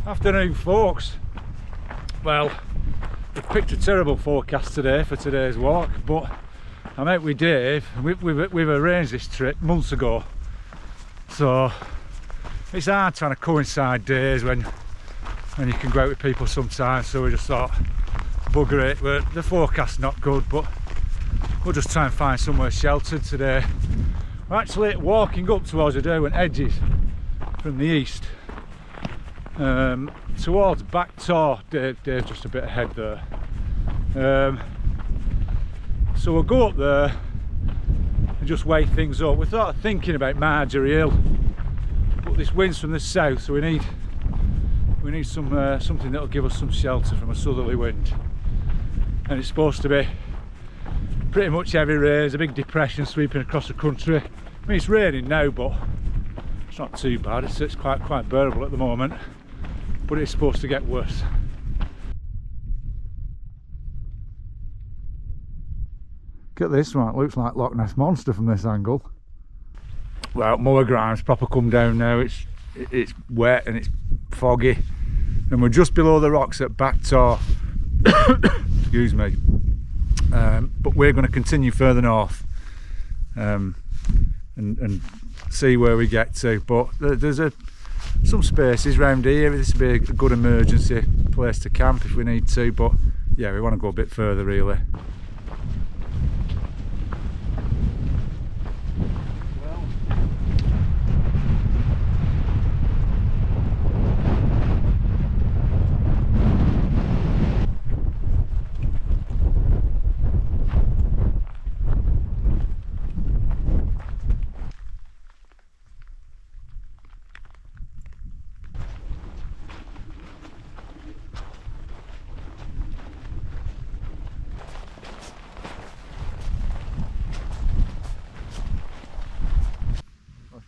Afternoon, folks. Well, we've picked a terrible forecast today for today's walk, but I'm out with Dave. We've arranged this trip months ago, so it's hard trying to coincide days when you can go out with people sometimes. So we just thought, bugger it. The forecast's not good, but we'll just try and find somewhere sheltered today. We're actually walking up towards the Derwent edges from the east. Towards back Tor. Dave's just a bit ahead there. So we'll go up there and just weigh things up. We're sort of thinking about Marjorie Hill, but this wind's from the south, so we need something that'll give us some shelter from a southerly wind. And it's supposed to be pretty much heavy rains, a big depression sweeping across the country. I mean, it's raining now, but it's not too bad. It's quite bearable at the moment, but it's supposed to get worse. Look at this one, it looks like Loch Ness Monster from this angle. Well, moor ground's proper come down now. It's wet and it's foggy, and we're just below the rocks at Back Tor. Excuse me. But we're going to continue further north and see where we get to. But there's some spaces around here. This would be a good emergency place to camp if we need to, but yeah, we want to go a bit further really.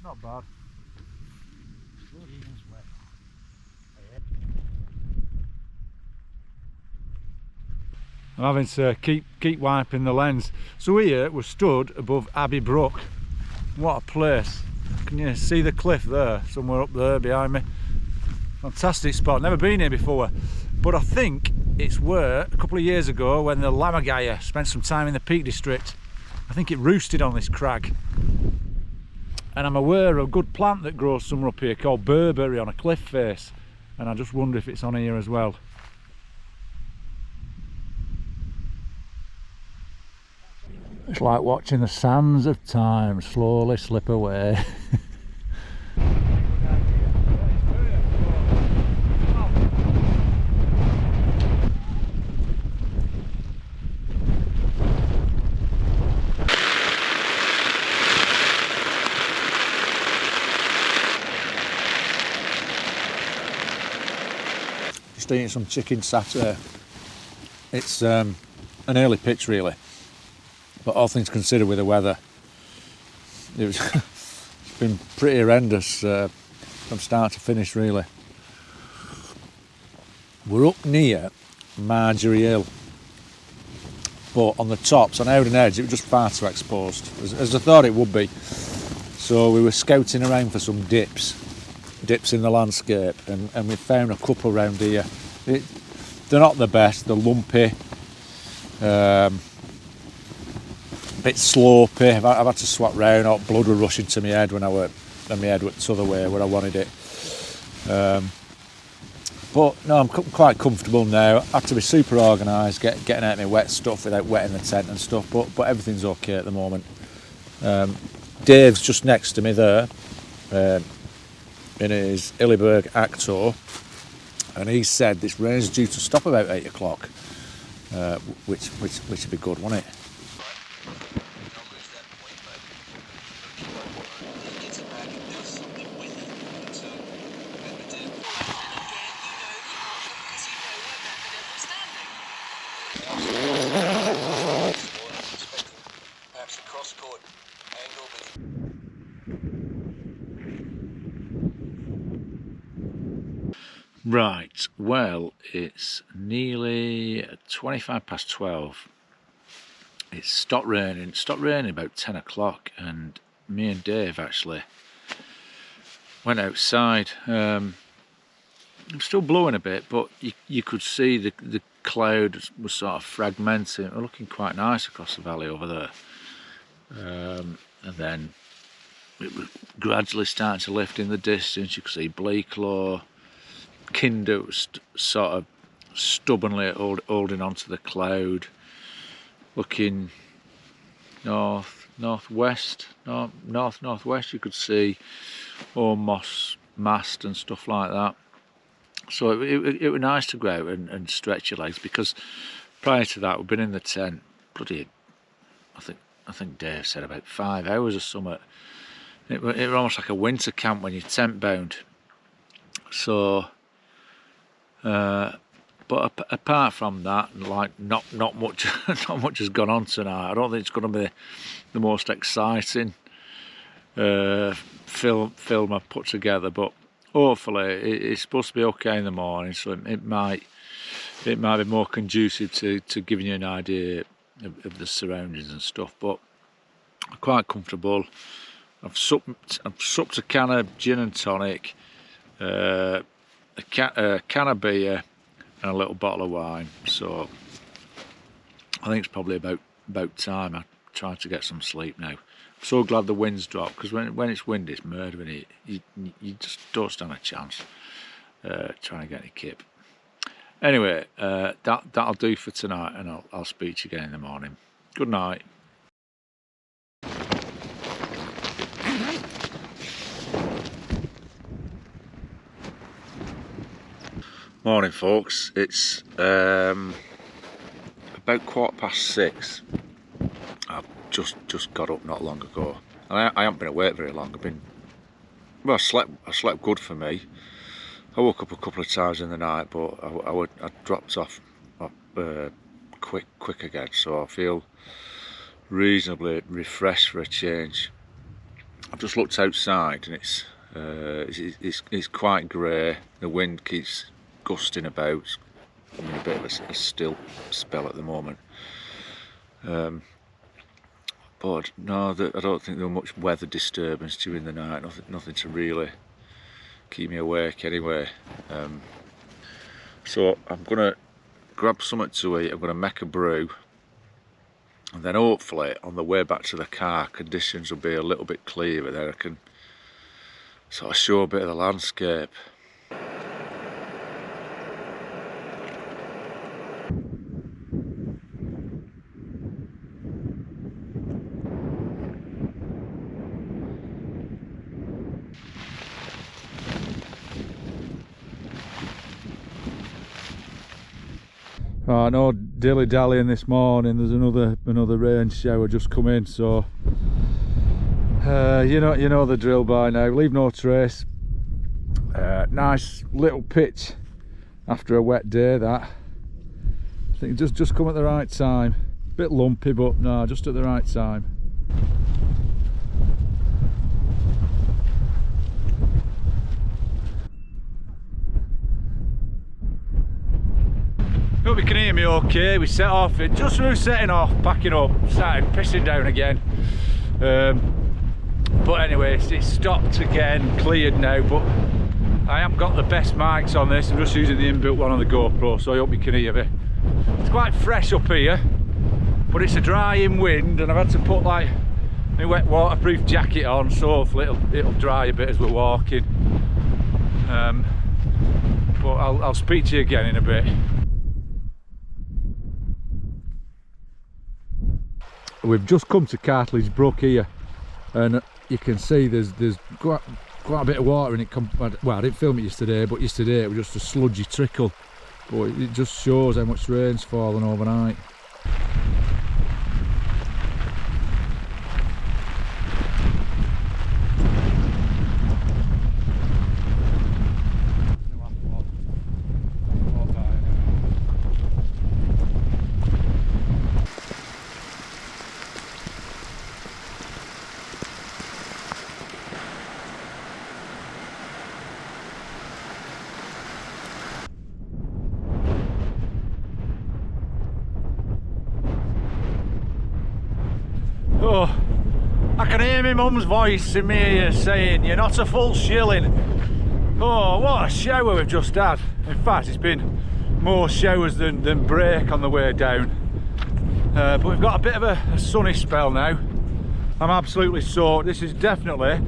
Not bad. I'm having to keep wiping the lens. So here we're stood above Abbey Brook. What a place. Can you see the cliff there? Somewhere up there behind me. Fantastic spot. Never been here before. But I think it's where, a couple of years ago, when the lammergeier spent some time in the Peak District, I think it roosted on this crag. And I'm aware of a good plant that grows somewhere up here called burberry on a cliff face, and I just wonder if it's on here as well. It's like watching the sands of time slowly slip away. Eating some chicken satay. It's an early pitch really, but all things considered with the weather, it's been pretty horrendous from start to finish really. We're up near Marjorie Hill, but on the tops, on Howden Edge, it was just far too exposed, as I thought it would be. So we were scouting around for some dips in the landscape, and we found a couple around here. They're not the best, they're lumpy, bit slopey. I've had to swap round, or blood were rushing to my head when my head went the other way where I wanted it. But no, I'm quite comfortable now. I have to be super organised, getting out my wet stuff without wetting the tent and stuff, but everything's okay at the moment. Dave's just next to me there, in his Illyberg Actor, and he said this rain's due to stop about 8 o'clock, which would be good, wouldn't it? Right, well, it's nearly 25 past 12. It's stopped raining about 10 o'clock, and me and Dave actually went outside. It was still blowing a bit, but you could see the cloud was sort of fragmenting. It was looking quite nice across the valley over there. And then it was gradually starting to lift in the distance. You could see Bleaklaw, Kinder was sort of stubbornly holding onto the cloud, looking northwest. You could see Ormos Mast and stuff like that. So it was nice to go out and stretch your legs, because prior to that we've been in the tent bloody, I think Dave said about 5 hours or something. It was almost like a winter camp when you're tent bound. So but apart from that, like not much not much has gone on tonight. I don't think it's going to be the most exciting film I've put together, but hopefully it's supposed to be okay in the morning, so it might be more conducive to giving you an idea of the surroundings and stuff. But I'm quite comfortable. I've supped a can of gin and tonic, a can of beer, and a little bottle of wine. So I think it's probably about time I try to get some sleep now. I'm so glad the wind's dropped, because when it's windy, it's murdering it. You just don't stand a chance trying to get any kip. Anyway, that'll do for tonight, and I'll speak to you again in the morning. Good night. Morning, folks. It's about 6:15. I've just got up not long ago, and I haven't been awake very long. I slept good for me. I woke up a couple of times in the night, but I dropped off quick again, so I feel reasonably refreshed for a change. I've just looked outside, and it's quite grey. The wind keeps gusting about. I'm in a bit of a still spell at the moment. But no, I don't think there was much weather disturbance during the night. Nothing to really keep me awake anyway. So I'm gonna grab something to eat. I'm gonna make a brew, and then hopefully on the way back to the car, conditions will be a little bit clearer. Then I can sort of show a bit of the landscape. Oh, no dilly-dallying this morning. There's another rain shower just come in, so you know the drill by now. Leave no trace. Nice little pitch after a wet day, that. I think just come at the right time. Bit lumpy, but no, just at the right time. Hope you can hear me okay. We set off, just through setting off, packing up, started pissing down again. But anyway, it's stopped again, cleared now, but I haven't got the best mics on this. I'm just using the inbuilt one on the GoPro, so I hope you can hear me. It's quite fresh up here, but it's a drying wind, and I've had to put like my wet waterproof jacket on, so hopefully it'll dry a bit as we're walking. But I'll speak to you again in a bit. We've just come to Cartilage Brook here, and you can see there's quite a bit of water in it. Well, I didn't film it yesterday, but yesterday it was just a sludgy trickle, but it just shows how much rain's fallen overnight. Oh, I can hear my mum's voice in my ear saying, "You're not a full shilling." Oh, what a shower we've just had. In fact, it's been more showers than break on the way down. But we've got a bit of a sunny spell now. I'm absolutely soaked. This is definitely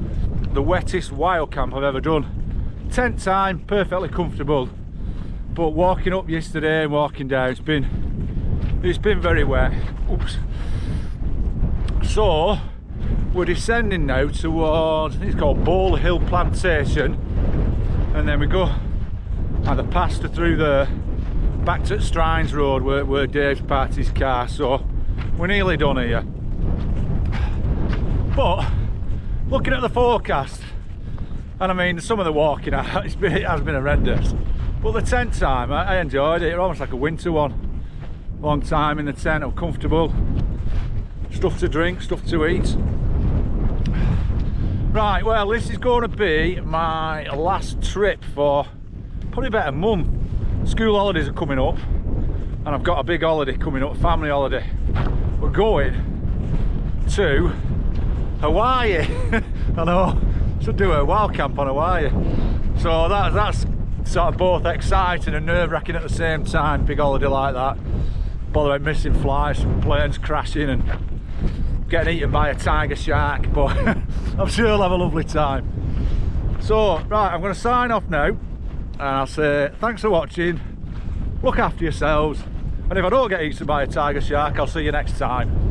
the wettest wild camp I've ever done. Tent time, perfectly comfortable. But walking up yesterday and walking down, it's been very wet. Oops. So we're descending now towards, I think it's called Bowl Hill Plantation, and then we go either past or through there back to Strines Road where Dave's parked his car. So we're nearly done here. But looking at the forecast, and I mean some of the walking it has been horrendous, but the tent time, I enjoyed it. It was almost like a winter one. Long time in the tent, I'm comfortable, stuff to drink, stuff to eat. Right, well, this is going to be my last trip for probably about a month. School holidays are coming up and I've got a big holiday coming up, family holiday. We're going to Hawaii. I know, should do a wild camp on Hawaii. So that's sort of both exciting and nerve-wracking at the same time, big holiday like that. Bother about missing flights, planes crashing and getting eaten by a tiger shark, but I'm sure I'll have a lovely time. So, right, I'm going to sign off now, and I'll say thanks for watching, look after yourselves, and if I don't get eaten by a tiger shark, I'll see you next time.